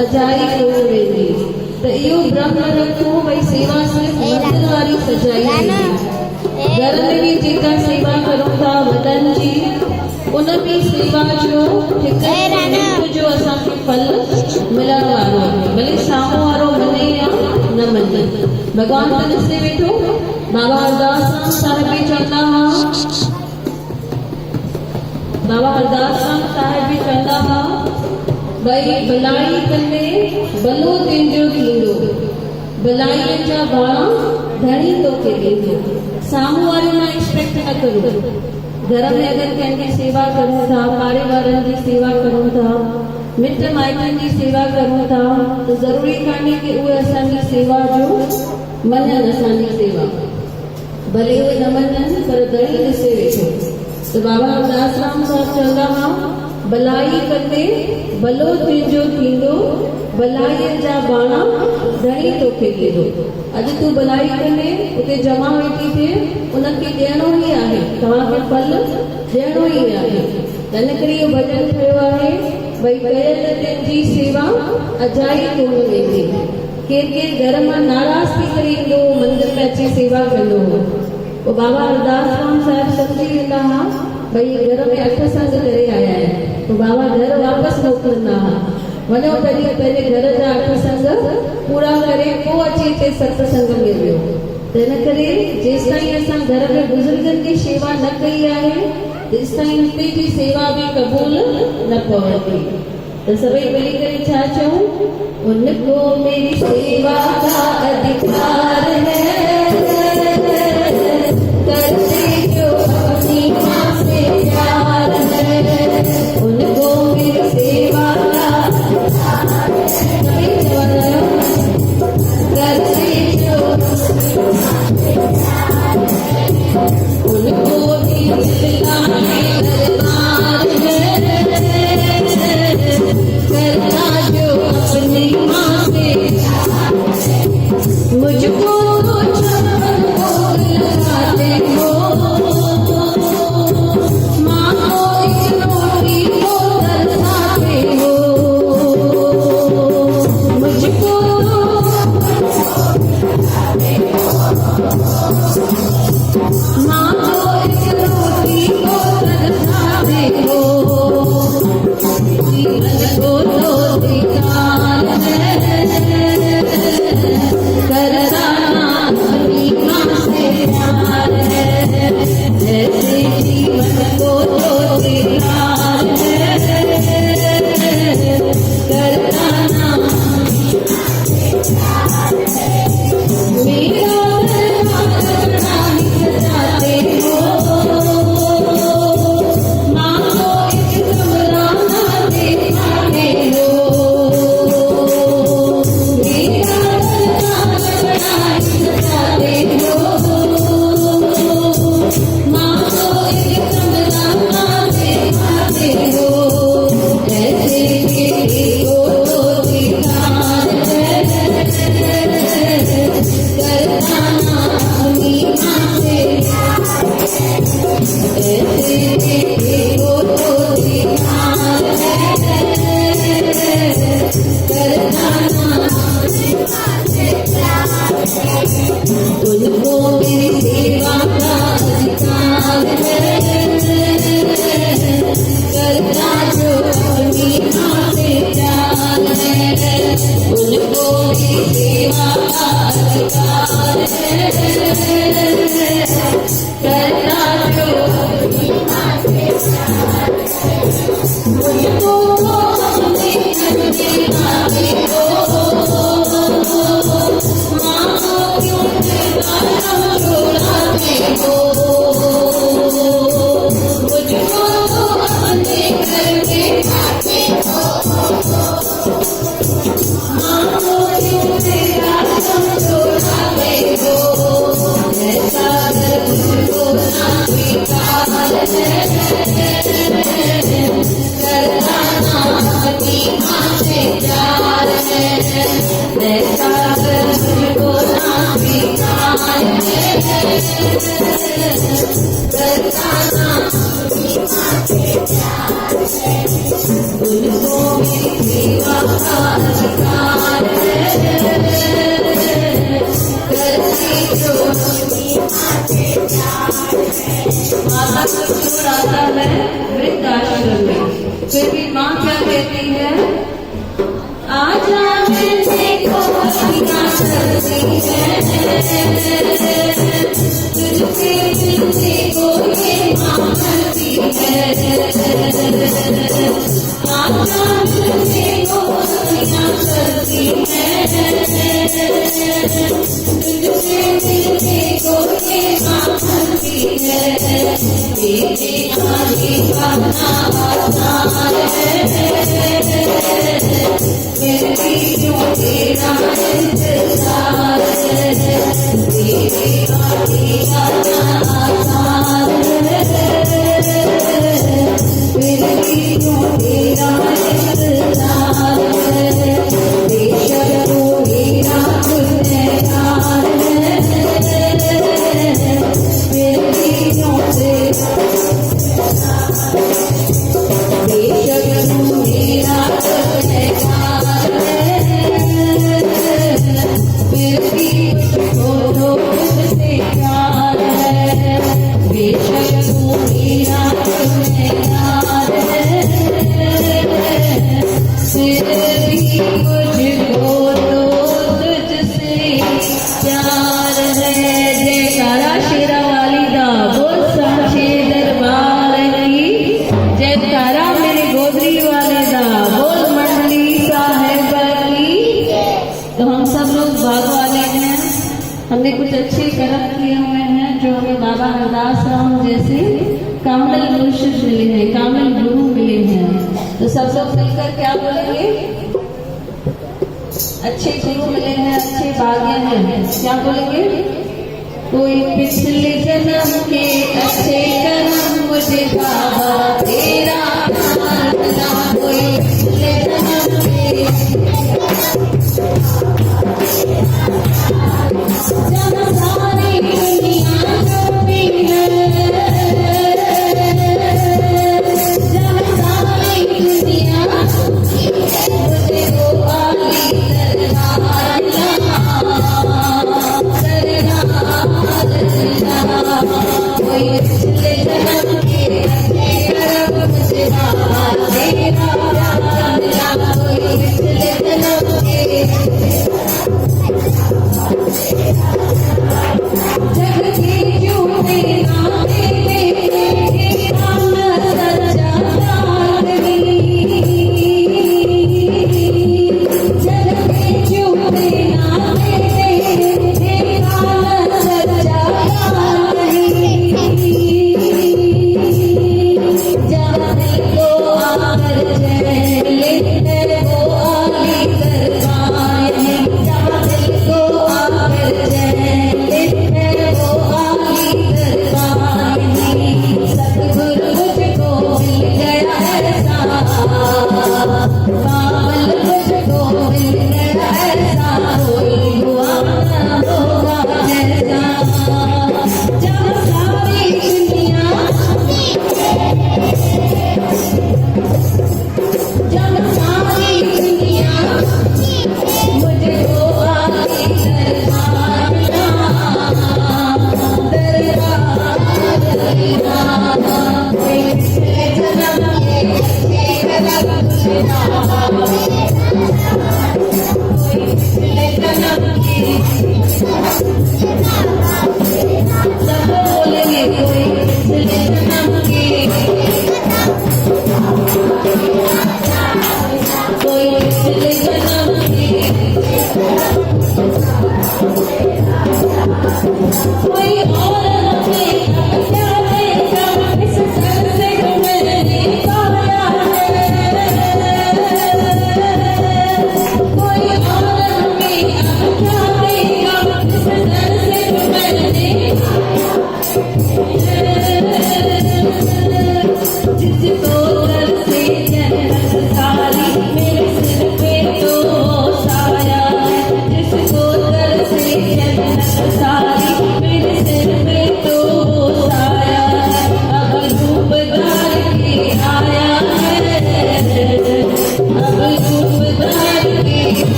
सजाई को वेंदी त इहो ब्रह्म रखो भई सेवा सिर्फ मंदिर वारी सजाई वेंदी। घर में भी जेका सेवा करूं था वॾनि जी उन बि सेवा जो हिकु जो असांखे फल मिलण वारो आहे, भले साम्हूं वारो मने या न मने। भॻवान त ॾिसे वेठो। बाबा हरदास राम साहिब बि चवंदा हुआ, बाबा हरदास राम साहिब बि चवंदा हुआ भई भलाई कंदे भलो तुंहिंजो थींदो, भलाईअ जा बाणा धणी तोखे ॾींदो। साम्हूं वारे मां एक्सपेक्ट न करो। घर में अगरि कंहिंजी सेवा करूं था, पाड़े वारनि जी सेवा करूं था, मिट माइटनि जी सेवा करूं था त ज़रूरी कान्हे कि उहे असांजी सेवा जो मञनि असांजी सेवा, भले उहे न मञनि पर धणी ॾिसे वेठो। त बाबा हरदास राम साहिब चवंदा हुआ भलाई कंदे भलो तुंहिंजो थींदो, भलाईअ जा बाणा धणी तोखे ॾींदो। अॼु तूं भलाई कंदे उते जमा वेठी थिए, उनखे ॾियणो ई आहे, तव्हांखे फल ॾियणो ई आहे। तंहिं करे इहो भॼन ठहियो आहे भई कयल तुंहिंजी सेवा अजाई कोन वेंदी। केरु केरु घर मां नाराज़ थी करे ईंदो, मंदिर में अची सेवा कंदो हो, पोइ बाबा हरदास राम साहिब सम्झी वेंदा हुआ भई घर में अठ संग करे आया आहिनि, तो बाबा घर वापसि मोकिलींदा हुआ, वञो तॾहिं पंहिंजे घर जा अठ संग पूरा करे पोइ अची हिते सत्संग में वियो। तंहिं करे जेसिताईं असां घर में बुज़ुर्गनि जी शेवा न कई आहे तेसिताईं हुते जी सेवा बि क़बूल न पवंदी। त सभई मिली करे छा चऊं, उनको मेरी सेवा का अधिकार है, करते जो अपनी माँ से प्यार है, उनको मेरी सेवा का करते जो उनको भी दिलाने दरबार है, करना जो अपनी माँ से मुझको लगाते हो, माँ को एक रोटी को तरसाते हो, मुझको माँ को एक रोटी को तरसाते हो, जीवन को तो बेकार है, करना अपनी माँ से प्यार है, ऐसे जीवन को तो बेकार है, करना मेरा चाहते हो, माँ को एक कमरा ना दे स्वीकार है, करता जो मुझको तो अपने करने आगे हो, माँ को क्यों करम छोड़ाते हो, मुझको तो अपने करने आगे हो, माँ को क्यों करम छोड़ाते हो, ऐसा कर मुझको ना स्वीकार है, करना ना अपनी माँ से प्यार है, ऐसा कर मुझको ना स्वीकार है, करना ना अपनी माँ से प्यार है, मुझको मेरी सेवा का अधिकार है, करती जो अपनी माँ से प्यार है। माता को छोड़ आता है वृद्धाश्रम में, फिर भी माँ क्या कहती है, आजा मिलने को अपना करती है, तुझसे मिलने को ये माँ करती है, आजा मिलने को अपना करती है, तुझसे मिलने को ये माँ करती है, तेरे आगे अपना आधार है, फिर भी क्यों तेरा इंतजार है, तेरे आगे अपना आधार है, फिर भी क्यों तेरा इंतजार है, बेशक तू मेरा गुनहगार है, फिर भी क्यों तेरा बेशक तू मेरा गुनहगार है, फिर भी तुझको तो मुझसे प्यार है, बेशक तू मेरा गुनहगार है, फिर भी मुझको तो तुझसे प्यार है। जयकारा शेरा वाली दा, बोल सांचे दरबार की, जयकारा मेरे गोदरी वाले दा, बोल मंडली साहेब की। तो हम सब लोग बाग वाले हैं, हमने कुछ अच्छे कर्म किए हुए हैं जो हमें बाबा हरदास राम जैसे कामिल मुर्शिद मिले हैं, कामिल गुरु मिले हैं। तो सब लोग मिलकर क्या बोलेंगे, अच्छे गुरु मिले हैं, अच्छे भाग्य हैं, क्या बोलेंगे, कोई पिछले जन्म के अच्छे कर्म मुझे बाबा तेरा नाम